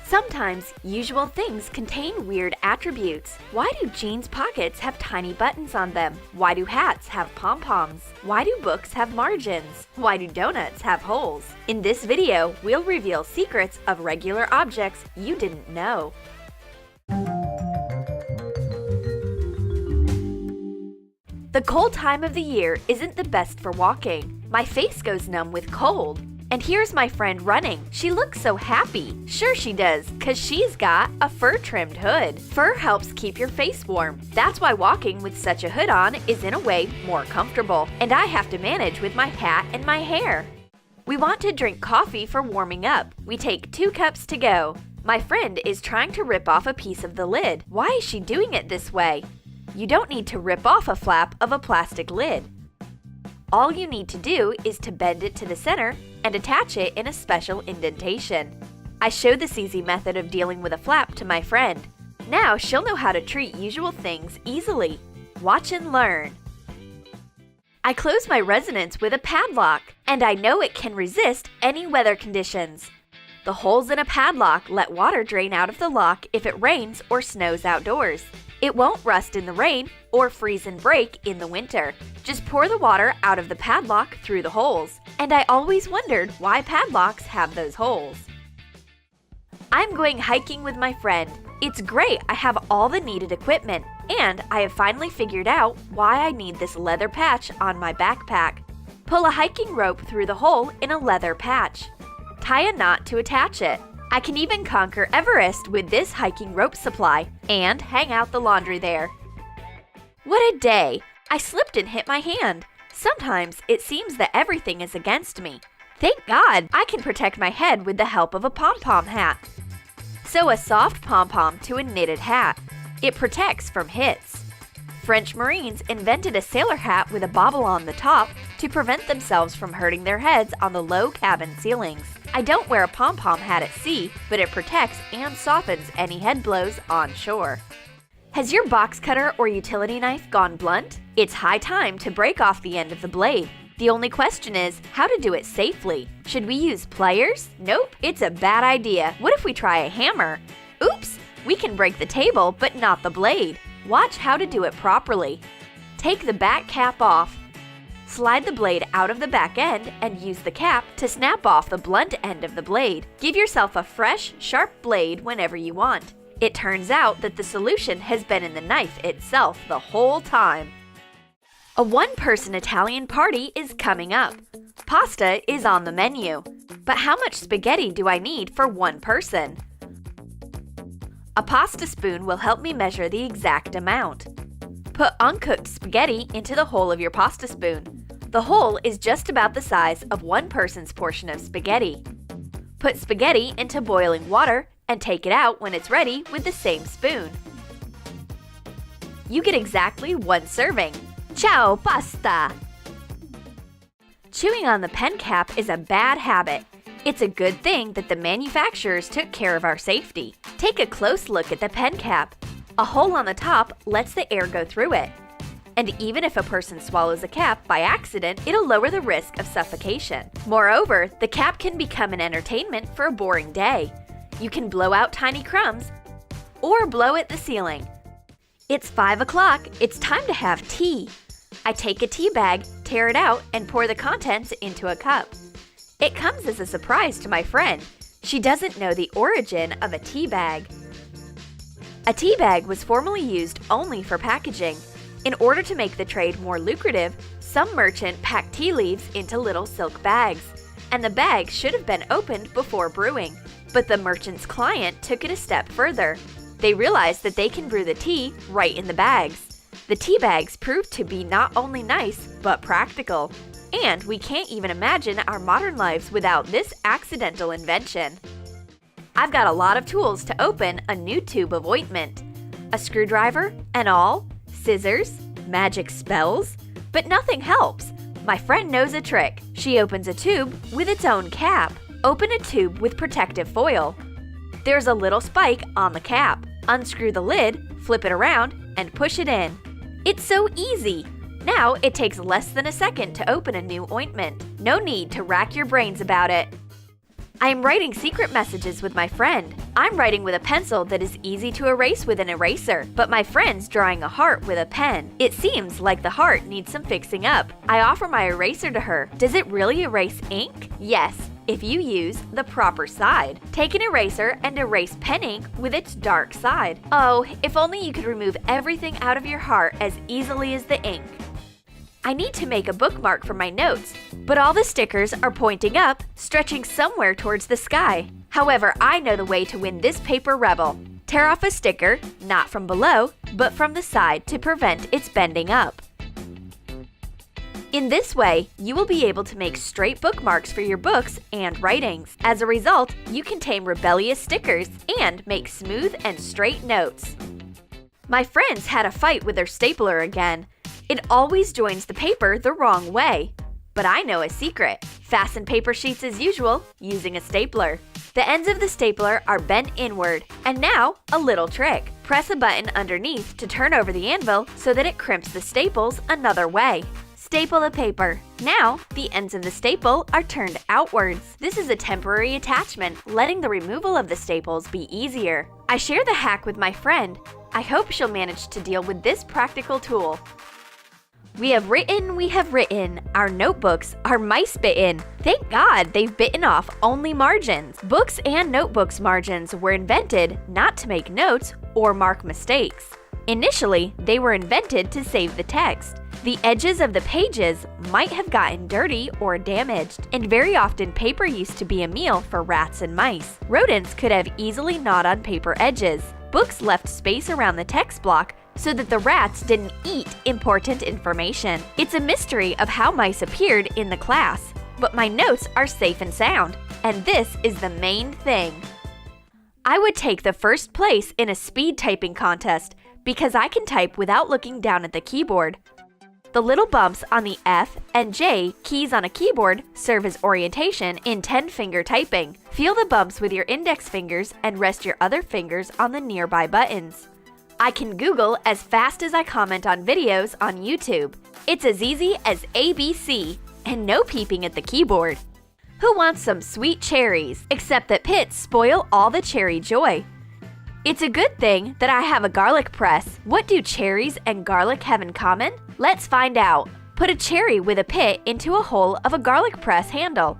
Sometimes, usual things contain weird attributes. Why do jeans pockets have tiny buttons on them? Why do hats have pom-poms? Why do books have margins? Why do donuts have holes? In this video, we'll reveal secrets of regular objects you didn't know. The cold time of the year isn't the best for walking. My face goes numb with cold. And here's my friend running. She looks so happy. Sure she does, 'cause she's got a fur-trimmed hood. Fur helps keep your face warm. That's why walking with such a hood on is in a way more comfortable. And I have to manage with my hat and my hair. We want to drink coffee for warming up. We take 2 cups to go. My friend is trying to rip off a piece of the lid. Why is she doing it this way? You don't need to rip off a flap of a plastic lid. All you need to do is to bend it to the center and attach it in a special indentation. I showed this easy method of dealing with a flap to my friend. Now she'll know how to treat usual things easily. Watch and learn. I close my resonance with a padlock, and I know it can resist any weather conditions. The holes in a padlock let water drain out of the lock if it rains or snows outdoors. It won't rust in the rain or freeze and break in the winter. Just pour the water out of the padlock through the holes. And I always wondered why padlocks have those holes. I'm going hiking with my friend. It's great I have all the needed equipment, and I have finally figured out why I need this leather patch on my backpack. Pull a hiking rope through the hole in a leather patch. Tie a knot to attach it. I can even conquer Everest with this hiking rope supply and hang out the laundry there. What a day! I slipped and hit my hand. Sometimes it seems that everything is against me. Thank God I can protect my head with the help of a pom-pom hat. Sew a soft pom-pom to a knitted hat. It protects from hits. French Marines invented a sailor hat with a bobble on the top to prevent themselves from hurting their heads on the low cabin ceilings. I don't wear a pom-pom hat at sea, but it protects and softens any head blows on shore. Has your box cutter or utility knife gone blunt? It's high time to break off the end of the blade. The only question is how to do it safely. Should we use pliers? Nope, it's a bad idea. What if we try a hammer? Oops, we can break the table but not the blade. Watch how to do it properly. Take the back cap off. Slide the blade out of the back end and use the cap to snap off the blunt end of the blade. Give yourself a fresh, sharp blade whenever you want. It turns out that the solution has been in the knife itself the whole time. A one-person Italian party is coming up. Pasta is on the menu. But how much spaghetti do I need for one person? A pasta spoon will help me measure the exact amount. Put uncooked spaghetti into the hole of your pasta spoon. The hole is just about the size of one person's portion of spaghetti. Put spaghetti into boiling water and take it out when it's ready with the same spoon. You get exactly 1 serving. Ciao pasta! Chewing on the pen cap is a bad habit. It's a good thing that the manufacturers took care of our safety. Take a close look at the pen cap. A hole on the top lets the air go through it. And even if a person swallows a cap by accident, it'll lower the risk of suffocation. Moreover, the cap can become an entertainment for a boring day. You can blow out tiny crumbs or blow at the ceiling. It's 5 o'clock. It's time to have tea. I take a tea bag, tear it out, and pour the contents into a cup. It comes as a surprise to my friend. She doesn't know the origin of a tea bag. A tea bag was formerly used only for packaging. In order to make the trade more lucrative, some merchant packed tea leaves into little silk bags, and the bags should have been opened before brewing. But the merchant's client took it a step further. They realized that they can brew the tea right in the bags. The tea bags proved to be not only nice, but practical. And we can't even imagine our modern lives without this accidental invention. I've got a lot of tools to open a new tube of ointment. A screwdriver, an awl, scissors, magic spells, but nothing helps. My friend knows a trick. She opens a tube with its own cap. Open a tube with protective foil. There's a little spike on the cap. Unscrew the lid, flip it around, and push it in. It's so easy! Now it takes less than a second to open a new ointment. No need to rack your brains about it. I am writing secret messages with my friend. I'm writing with a pencil that is easy to erase with an eraser, but my friend's drawing a heart with a pen. It seems like the heart needs some fixing up. I offer my eraser to her. Does it really erase ink? Yes, if you use the proper side. Take an eraser and erase pen ink with its dark side. Oh, if only you could remove everything out of your heart as easily as the ink. I need to make a bookmark for my notes, but all the stickers are pointing up, stretching somewhere towards the sky. However, I know the way to win this paper rebel. Tear off a sticker, not from below, but from the side to prevent its bending up. In this way, you will be able to make straight bookmarks for your books and writings. As a result, you can tame rebellious stickers and make smooth and straight notes. My friends had a fight with their stapler again. It always joins the paper the wrong way. But I know a secret. Fasten paper sheets as usual, using a stapler. The ends of the stapler are bent inward. And now, a little trick. Press a button underneath to turn over the anvil so that it crimps the staples another way. Staple the paper. Now, the ends of the staple are turned outwards. This is a temporary attachment, letting the removal of the staples be easier. I share the hack with my friend. I hope she'll manage to deal with this practical tool. We have written, our notebooks are mice bitten. Thank God they've bitten off only margins. Books and notebooks margins were invented not to make notes or mark mistakes. Initially, they were invented to save the text. The edges of the pages might have gotten dirty or damaged, and very often paper used to be a meal for rats and mice. Rodents could have easily gnawed on paper edges. Books left space around the text block so that the rats didn't eat important information. It's a mystery of how mice appeared in the class, but my notes are safe and sound, and this is the main thing. I would take the first place in a speed typing contest because I can type without looking down at the keyboard. The little bumps on the F and J keys on a keyboard serve as orientation in 10-finger typing. Feel the bumps with your index fingers and rest your other fingers on the nearby buttons. I can Google as fast as I comment on videos on YouTube. It's as easy as ABC, and no peeping at the keyboard. Who wants some sweet cherries? Except that pits spoil all the cherry joy. It's a good thing that I have a garlic press. What do cherries and garlic have in common? Let's find out. Put a cherry with a pit into a hole of a garlic press handle.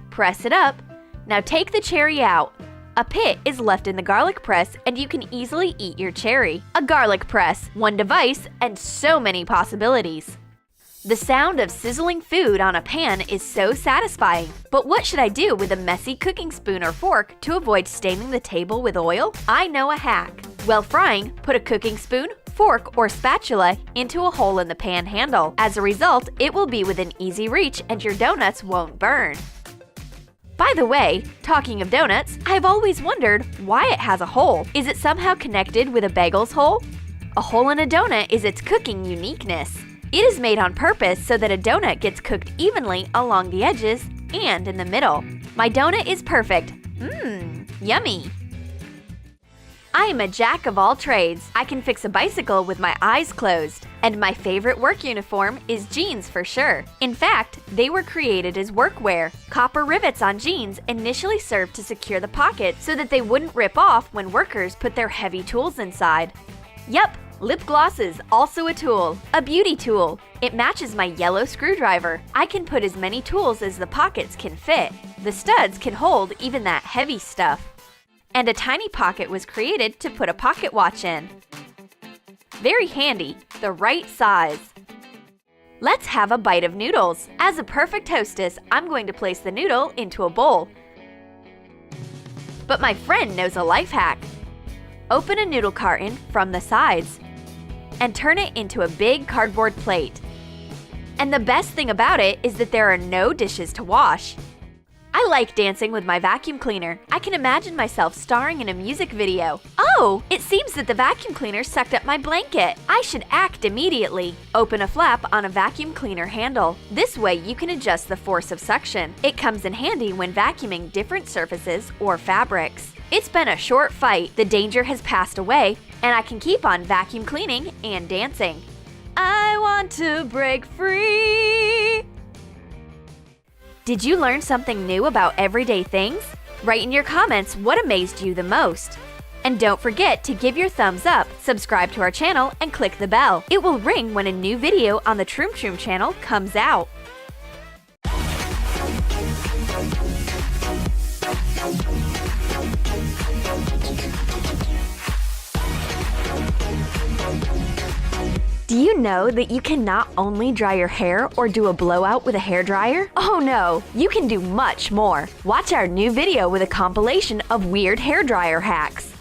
Press it up. Now take the cherry out. A pit is left in the garlic press and you can easily eat your cherry. A garlic press, one device, and so many possibilities. The sound of sizzling food on a pan is so satisfying. But what should I do with a messy cooking spoon or fork to avoid staining the table with oil? I know a hack. While frying, put a cooking spoon, fork, or spatula into a hole in the pan handle. As a result, it will be within easy reach and your donuts won't burn. By the way, talking of donuts, I've always wondered why it has a hole. Is it somehow connected with a bagel's hole? A hole in a donut is its cooking uniqueness. It is made on purpose so that a donut gets cooked evenly along the edges and in the middle. My donut is perfect. Yummy! I am a jack of all trades. I can fix a bicycle with my eyes closed. And my favorite work uniform is jeans for sure. In fact, they were created as workwear. Copper rivets on jeans initially served to secure the pocket so that they wouldn't rip off when workers put their heavy tools inside. Yup, lip gloss is also a tool. A beauty tool. It matches my yellow screwdriver. I can put as many tools as the pockets can fit. The studs can hold even that heavy stuff. And a tiny pocket was created to put a pocket watch in. Very handy, the right size. Let's have a bite of noodles. As a perfect hostess, I'm going to place the noodle into a bowl. But my friend knows a life hack. Open a noodle carton from the sides and turn it into a big cardboard plate. And the best thing about it is that there are no dishes to wash. I like dancing with my vacuum cleaner. I can imagine myself starring in a music video. Oh, it seems that the vacuum cleaner sucked up my blanket. I should act immediately. Open a flap on a vacuum cleaner handle. This way you can adjust the force of suction. It comes in handy when vacuuming different surfaces or fabrics. It's been a short fight. The danger has passed away, and I can keep on vacuum cleaning and dancing. I want to break free. Did you learn something new about everyday things? Write in your comments what amazed you the most. And don't forget to give your thumbs up, subscribe to our channel, and click the bell. It will ring when a new video on the Troom Troom channel comes out. Do you know that you can not only dry your hair or do a blowout with a hairdryer? Oh no, you can do much more. Watch our new video with a compilation of weird hairdryer hacks.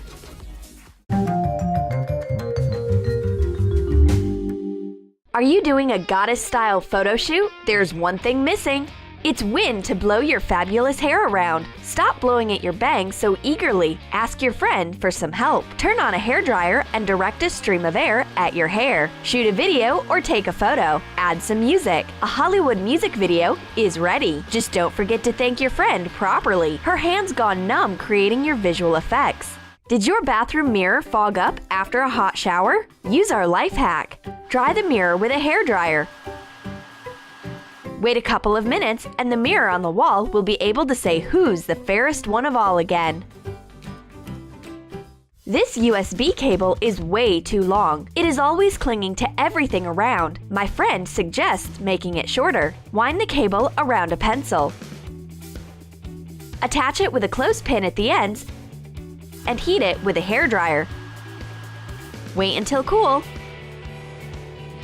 Are you doing a goddess-style photo shoot? There's one thing missing. It's wind to blow your fabulous hair around. Stop blowing at your bangs so eagerly. Ask your friend for some help. Turn on a hairdryer and direct a stream of air at your hair. Shoot a video or take a photo. Add some music. A Hollywood music video is ready. Just don't forget to thank your friend properly. Her hand's gone numb creating your visual effects. Did your bathroom mirror fog up after a hot shower? Use our life hack. Dry the mirror with a hairdryer. Wait a couple of minutes and the mirror on the wall will be able to say who's the fairest one of all again. This USB cable is way too long. It is always clinging to everything around. My friend suggests making it shorter. Wind the cable around a pencil. Attach it with a clothespin at the ends and heat it with a hairdryer. Wait until cool.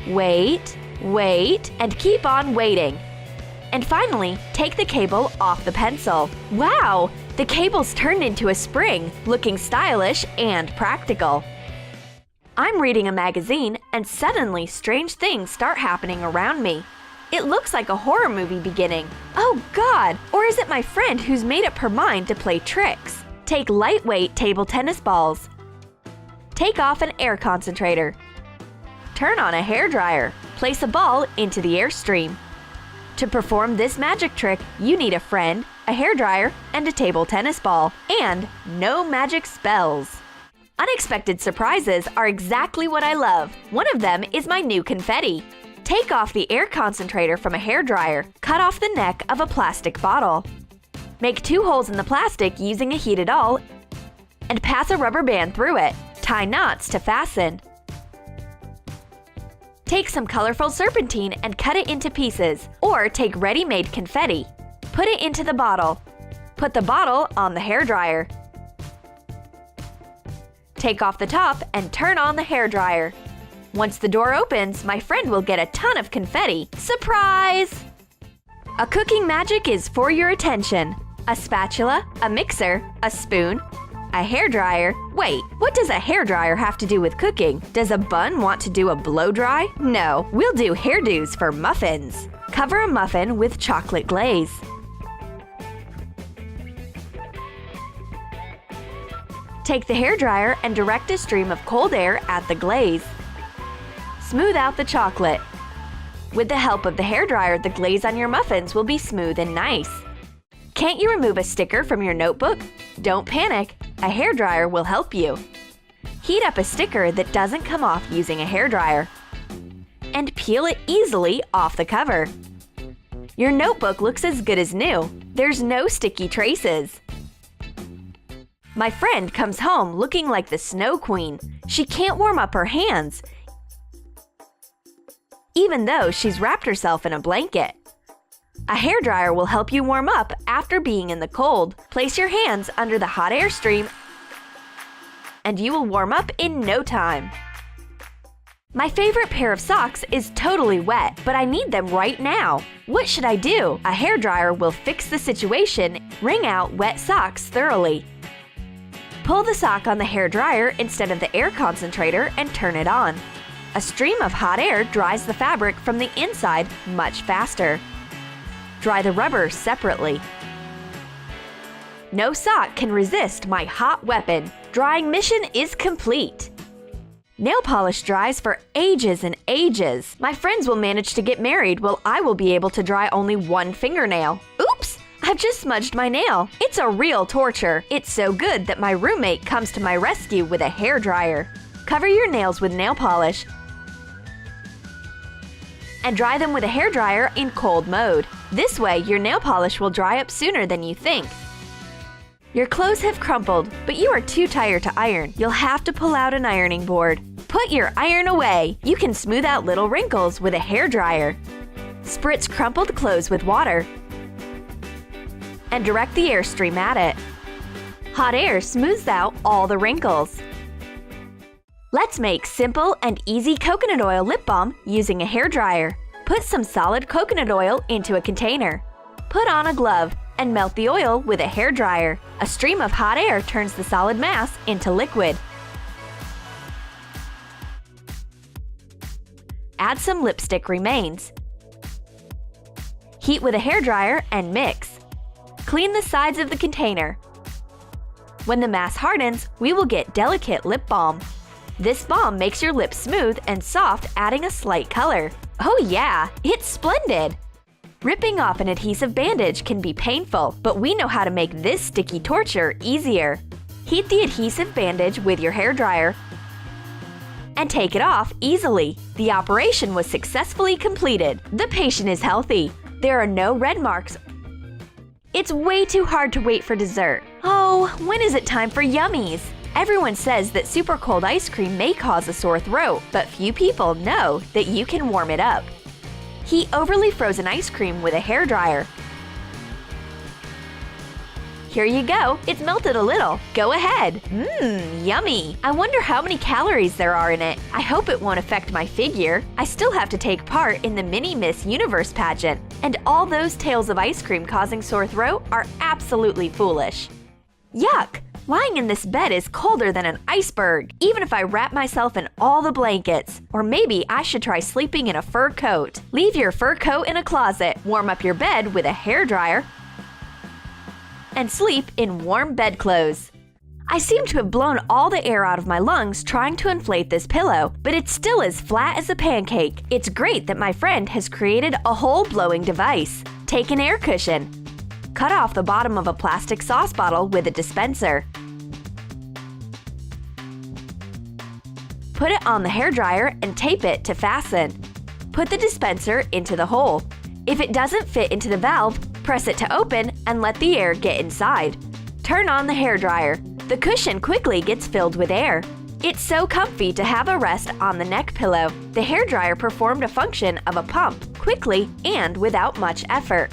Wait, and keep on waiting. And finally, take the cable off the pencil. Wow! The cable's turned into a spring, looking stylish and practical. I'm reading a magazine and suddenly strange things start happening around me. It looks like a horror movie beginning. Oh God! Or is it my friend who's made up her mind to play tricks? Take lightweight table tennis balls. Take off an air concentrator. Turn on a hairdryer. Place a ball into the airstream. To perform this magic trick, you need a friend, a hairdryer, and a table tennis ball, and no magic spells. Unexpected surprises are exactly what I love. One of them is my new confetti. Take off the air concentrator from a hairdryer. Cut off the neck of a plastic bottle. Make 2 holes in the plastic using a heated awl and pass a rubber band through it. Tie knots to fasten. Take some colorful serpentine and cut it into pieces, or take ready-made confetti. Put it into the bottle. Put the bottle on the hairdryer. Take off the top and turn on the hairdryer. Once the door opens, my friend will get a ton of confetti. Surprise! A cooking magic is for your attention. A spatula, a mixer, a spoon, a hairdryer. Wait, what does a hairdryer have to do with cooking? Does a bun want to do a blow dry? No, we'll do hairdos for muffins. Cover a muffin with chocolate glaze. Take the hairdryer and direct a stream of cold air at the glaze. Smooth out the chocolate. With the help of the hairdryer, the glaze on your muffins will be smooth and nice. Can't you remove a sticker from your notebook? Don't panic. A hairdryer will help you. Heat up a sticker that doesn't come off using a hairdryer. And peel it easily off the cover. Your notebook looks as good as new. There's no sticky traces. My friend comes home looking like the Snow Queen. She can't warm up her hands, even though she's wrapped herself in a blanket. A hairdryer will help you warm up after being in the cold. Place your hands under the hot air stream and you will warm up in no time. My favorite pair of socks is totally wet, but I need them right now. What should I do? A hairdryer will fix the situation. Wring out wet socks thoroughly. Pull the sock on the hairdryer instead of the air concentrator and turn it on. A stream of hot air dries the fabric from the inside much faster. Dry the rubber separately. No sock can resist my hot weapon. Drying mission is complete. Nail polish dries for ages and ages. My friends will manage to get married while I will be able to dry only one fingernail. Oops! I've just smudged my nail. It's a real torture. It's so good that my roommate comes to my rescue with a hairdryer. Cover your nails with nail polish and dry them with a hairdryer in cold mode. This way, your nail polish will dry up sooner than you think. Your clothes have crumpled, but you are too tired to iron. You'll have to pull out an ironing board. Put your iron away. You can smooth out little wrinkles with a hairdryer. Spritz crumpled clothes with water and direct the airstream at it. Hot air smooths out all the wrinkles. Let's make simple and easy coconut oil lip balm using a hairdryer. Put some solid coconut oil into a container. Put on a glove and melt the oil with a hairdryer. A stream of hot air turns the solid mass into liquid. Add some lipstick remains. Heat with a hairdryer and mix. Clean the sides of the container. When the mass hardens, we will get delicate lip balm. This balm makes your lips smooth and soft, adding a slight color. Oh yeah, it's splendid! Ripping off an adhesive bandage can be painful, but we know how to make this sticky torture easier. Heat the adhesive bandage with your hairdryer and take it off easily. The operation was successfully completed. The patient is healthy. There are no red marks. It's way too hard to wait for dessert. Oh, when is it time for yummies? Everyone says that super cold ice cream may cause a sore throat, but few people know that you can warm it up. Heat overly frozen ice cream with a hairdryer. Here you go, it's melted a little. Go ahead. Yummy. I wonder how many calories there are in it. I hope it won't affect my figure. I still have to take part in the Mini Miss Universe pageant. And all those tales of ice cream causing sore throat are absolutely foolish. Yuck! Lying in this bed is colder than an iceberg, even if I wrap myself in all the blankets. Or maybe I should try sleeping in a fur coat. Leave your fur coat in a closet, warm up your bed with a hairdryer, and sleep in warm bedclothes. I seem to have blown all the air out of my lungs trying to inflate this pillow, but it's still as flat as a pancake. It's great that my friend has created a hole-blowing device. Take an air cushion. Cut off the bottom of a plastic sauce bottle with a dispenser. Put it on the hairdryer and tape it to fasten. Put the dispenser into the hole. If it doesn't fit into the valve, press it to open and let the air get inside. Turn on the hairdryer. The cushion quickly gets filled with air. It's so comfy to have a rest on the neck pillow. The hairdryer performed a function of a pump, quickly and without much effort.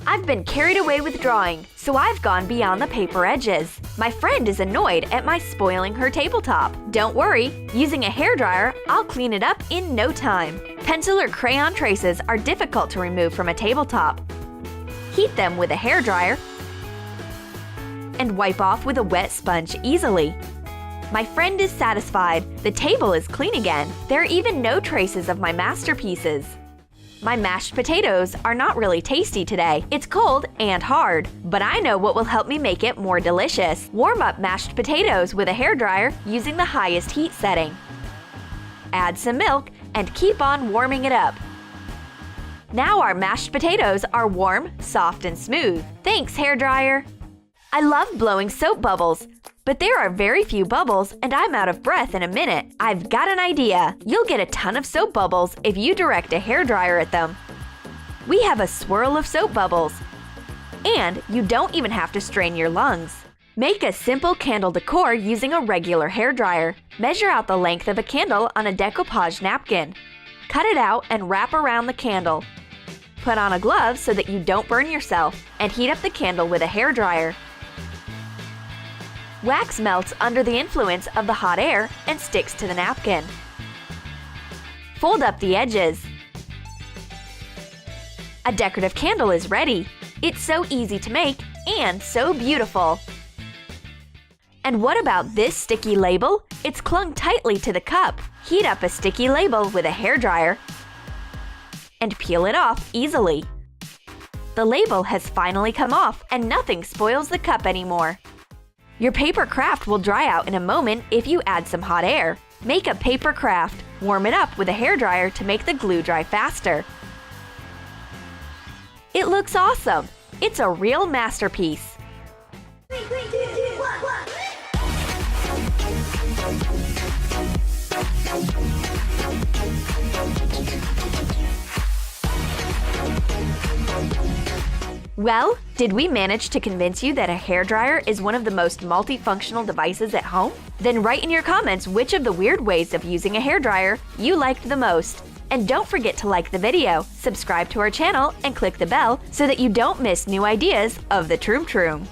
I've been carried away with drawing, so I've gone beyond the paper edges. My friend is annoyed at my spoiling her tabletop. Don't worry, using a hairdryer, I'll clean it up in no time. Pencil or crayon traces are difficult to remove from a tabletop. Heat them with a hairdryer and wipe off with a wet sponge easily. My friend is satisfied. The table is clean again. There are even no traces of my masterpieces. My mashed potatoes are not really tasty today. It's cold and hard, but I know what will help me make it more delicious. Warm up mashed potatoes with a hairdryer using the highest heat setting. Add some milk and keep on warming it up. Now our mashed potatoes are warm, soft, and smooth. Thanks, hairdryer! I love blowing soap bubbles, but there are very few bubbles and I'm out of breath in a minute. I've got an idea. You'll get a ton of soap bubbles if you direct a hairdryer at them. We have a swirl of soap bubbles. And you don't even have to strain your lungs. Make a simple candle decor using a regular hairdryer. Measure out the length of a candle on a decoupage napkin. Cut it out and wrap around the candle. Put on a glove so that you don't burn yourself and heat up the candle with a hairdryer. Wax melts under the influence of the hot air and sticks to the napkin. Fold up the edges. A decorative candle is ready. It's so easy to make and so beautiful. And what about this sticky label? It's clung tightly to the cup. Heat up a sticky label with a hairdryer and peel it off easily. The label has finally come off and nothing spoils the cup anymore. Your paper craft will dry out in a moment if you add some hot air. Make a paper craft. Warm it up with a hairdryer to make the glue dry faster. It looks awesome! It's a real masterpiece! 3, 2, 1. Well, did we manage to convince you that a hairdryer is one of the most multifunctional devices at home? Then write in your comments which of the weird ways of using a hairdryer you liked the most. And don't forget to like the video, subscribe to our channel, and click the bell so that you don't miss new ideas of the Troom Troom.